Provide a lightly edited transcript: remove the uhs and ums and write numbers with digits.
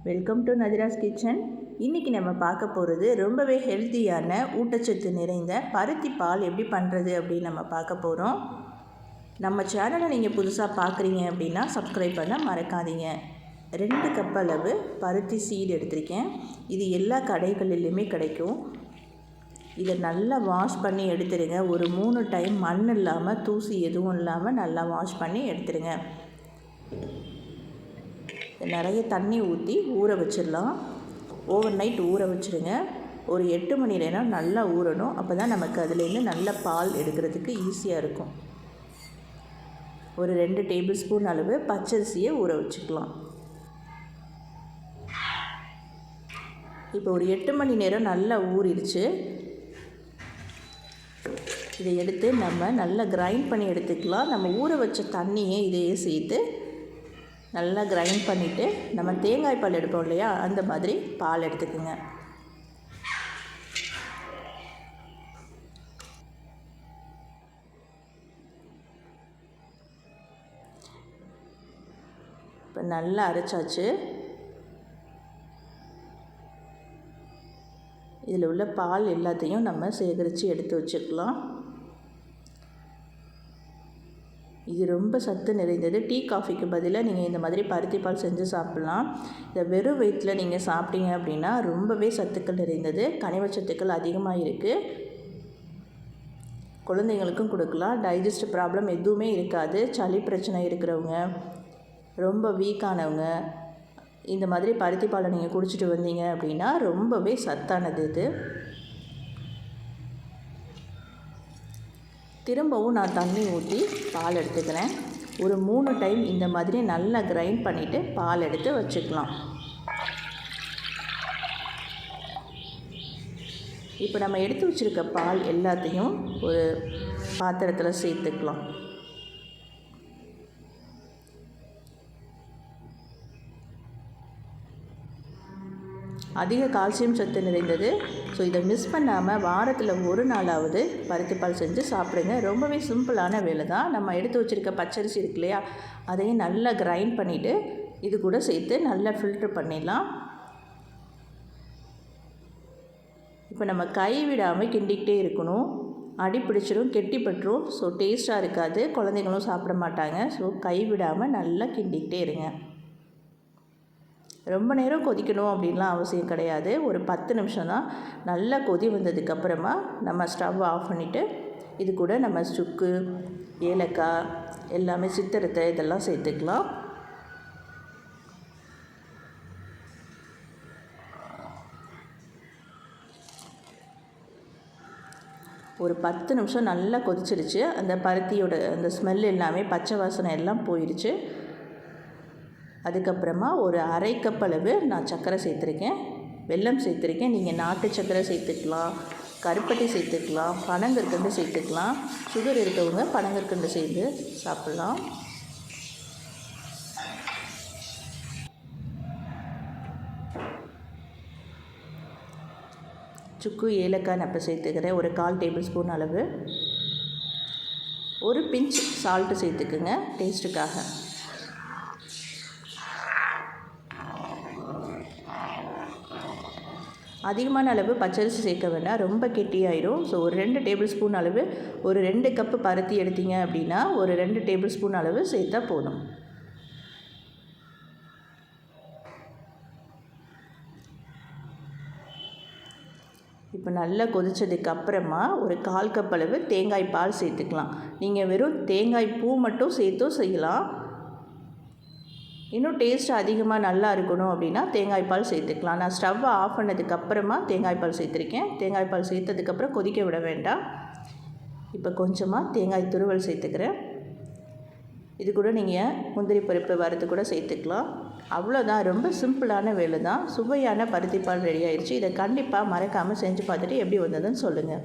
Welcome to நதிராஸ் kitchen. இன்றைக்கி நம்ம பார்க்க போகிறது ரொம்பவே ஹெல்த்தியான ஊட்டச்சத்து நிறைந்த பருத்தி பால் எப்படி பண்ணுறது அப்படின்னு நம்ம பார்க்க போகிறோம். நம்ம சேனலை நீங்கள் புதுசாக பார்க்குறீங்க அப்படின்னா சப்ஸ்கிரைப் பண்ண மறக்காதீங்க. 2 கப் அளவு பருத்தி சீடு எடுத்திருக்கேன். இது எல்லா கடைகளிலுமே கிடைக்கும். இதை நல்லா வாஷ் பண்ணி எடுத்துடுங்க. ஒரு 3 டைம் மண் இல்லாமல் தூசி எதுவும் இல்லாமல் நல்லா வாஷ் பண்ணி எடுத்துடுங்க. நிறைய தண்ணி ஊற்றி ஊற வச்சிடலாம். ஓவர் நைட் ஊற வச்சுருங்க. ஒரு 8 மணி நேரம் நல்லா ஊறணும். அப்போ தான் நமக்கு அதுலேருந்து நல்ல பால் எடுக்கிறதுக்கு ஈஸியாக இருக்கும். ஒரு 2 டேபிள் ஸ்பூன் அளவு பச்சரிசியை ஊற வச்சுக்கலாம். இப்போ ஒரு 8 மணி நேரம் நல்லா ஊறிடுச்சு. இதை எடுத்து நம்ம நல்லா கிரைண்ட் பண்ணி எடுத்துக்கலாம். நம்ம ஊற வச்ச தண்ணியை இதையே சேர்த்து நல்லா கிரைண்ட் பண்ணிவிட்டு நம்ம தேங்காய் பால் எடுப்போம் இல்லையா, அந்த மாதிரி பால் எடுத்துக்குங்க. இப்போ நல்லா அரைச்சாச்சு. இதில் உள்ள பால் எல்லாத்தையும் நம்ம சேகரித்து எடுத்து வச்சுக்கலாம். இது ரொம்ப சத்து நிறைந்தது. டீ காஃபிக்கு பதிலாக நீங்கள் இந்த மாதிரி பருத்தி பால் செஞ்சு சாப்பிட்லாம். இதை வெறும் வயிற்றில் நீங்கள் சாப்பிட்டீங்க அப்படின்னா ரொம்பவே சத்துக்கள் நிறைந்தது. கனிமச்சத்துக்கள் அதிகமாக இருக்குது. குழந்தைங்களுக்கும் கொடுக்கலாம். டைஜஸ்ட் ப்ராப்ளம் எதுவுமே இருக்காது. சளி பிரச்சனை இருக்கிறவங்க, ரொம்ப வீக்கானவங்க இந்த மாதிரி பருத்தி பாலை நீங்கள் குடிச்சிட்டு வந்தீங்க அப்படின்னா ரொம்பவே சத்தானது இது. திரும்பவும் நான் தண்ணி ஊற்றி பால் எடுத்துக்கிறேன். ஒரு 3 டைம் இந்த மாதிரி நல்லா கிரைண்ட் பண்ணிவிட்டு பால் எடுத்து வச்சுக்கலாம். இப்போ நம்ம எடுத்து வச்சுருக்க பால் எல்லாத்தையும் ஒரு பாத்திரத்தில் சேர்த்துக்கலாம். அதிக கால்சியம் சத்து நிறைந்தது. ஸோ இதை மிஸ் பண்ணாமல் வாரத்தில் ஒரு நாளாவது பருத்தி பால் செஞ்சு சாப்பிடுங்க. ரொம்பவே சிம்பிளான வேலை தான். நம்ம எடுத்து வச்சுருக்க பச்சரிசி இருக்கு இல்லையா, அதையும் நல்லா கிரைண்ட் பண்ணிவிட்டு இது கூட சேர்த்து நல்லா ஃபில்ட்ரு பண்ணிடலாம். இப்போ நம்ம கை விடாமல் கிண்டிக்கிட்டே இருக்கணும். அடி பிடிச்சிடும், கெட்டிப்பட்டுரும். ஸோ டேஸ்ட்டாக இருக்காது, குழந்தைங்களும் சாப்பிட மாட்டாங்க. ஸோ கை விடாமல் நல்லா கிண்டிக்கிட்டே இருங்க. ரொம்ப நேரம் கொதிக்கணும் அப்படின்லாம் அவசியம் கிடையாது. ஒரு 10 நிமிஷம் தான். நல்லா கொதி வந்ததுக்கப்புறமா நம்ம ஸ்டவ் ஆஃப் பண்ணிவிட்டு இது கூட நம்ம சுக்கு, ஏலக்காய், எல்லாமே சித்திரத்தை இதெல்லாம் சேர்த்துக்கலாம். ஒரு 10 நிமிஷம் நல்லா கொதிச்சிருச்சு. அந்த பருத்தியோட அந்த ஸ்மெல் எல்லாமே, பச்சை வாசனை எல்லாம் போயிடுச்சு. அதுக்கப்புறமா ஒரு 1/2 கப் அளவு நான் சர்க்கரை சேர்த்துருக்கேன், வெல்லம் சேர்த்துருக்கேன். நீங்கள் நாட்டு சர்க்கரை சேர்த்துக்கலாம், கருப்பட்டி சேர்த்துக்கலாம், பனங்கற்கண்டு சேர்த்துக்கலாம். சுகர் இருக்கவங்க பனங்கற்கண்டு சேர்த்து சாப்பிட்லாம். சுக்கு, ஏலக்காய் நான் இப்போ சேர்த்துக்கிறேன். ஒரு 1/4 டேபிள் ஸ்பூன் அளவு. ஒரு பிஞ்ச் சால்ட்டு சேர்த்துக்குங்க டேஸ்ட்டுக்காக. அதிகமான அளவு பச்சரிசி சேர்க்க வேண்டாம், ரொம்ப கெட்டியாயிடும். ஸோ ஒரு 2 டேபிள் ஸ்பூன் அளவு, ஒரு 2 கப்பு பருத்தி எடுத்தீங்க அப்படின்னா ஒரு 2 டேபிள் ஸ்பூன் அளவு சேர்த்தா போதும். இப்போ நல்லா கொதித்ததுக்கு அப்புறமா ஒரு 1/4 கப் அளவு தேங்காய் பால் சேர்த்துக்கலாம். நீங்கள் வெறும் தேங்காய் பூ மட்டும் சேர்த்தும் செய்யலாம். இன்னும் டேஸ்ட் அதிகமாக நல்லா இருக்கணும் அப்படின்னா தேங்காய் பால் சேர்த்துக்கலாம். நான் ஸ்டவ்வை ஆஃப் பண்ணதுக்கப்புறமா தேங்காய் பால் சேர்த்துருக்கேன். தேங்காய் பால் சேர்த்ததுக்கப்புறம் கொதிக்க விட வேண்டாம். இப்போ கொஞ்சமாக தேங்காய் துருவல் சேர்த்துக்கிறேன். இது கூட நீங்கள் முந்திரி பருப்பு வறுத்து கூட சேர்த்துக்கலாம். அவ்வளோதான். ரொம்ப சிம்பிளான வேலை தான். சுவையான பருத்தி பால் ரெடி ஆயிடுச்சு. இதை கண்டிப்பாக மறக்காமல் செஞ்சு பார்த்துட்டு எப்படி வந்ததுன்னு சொல்லுங்கள்.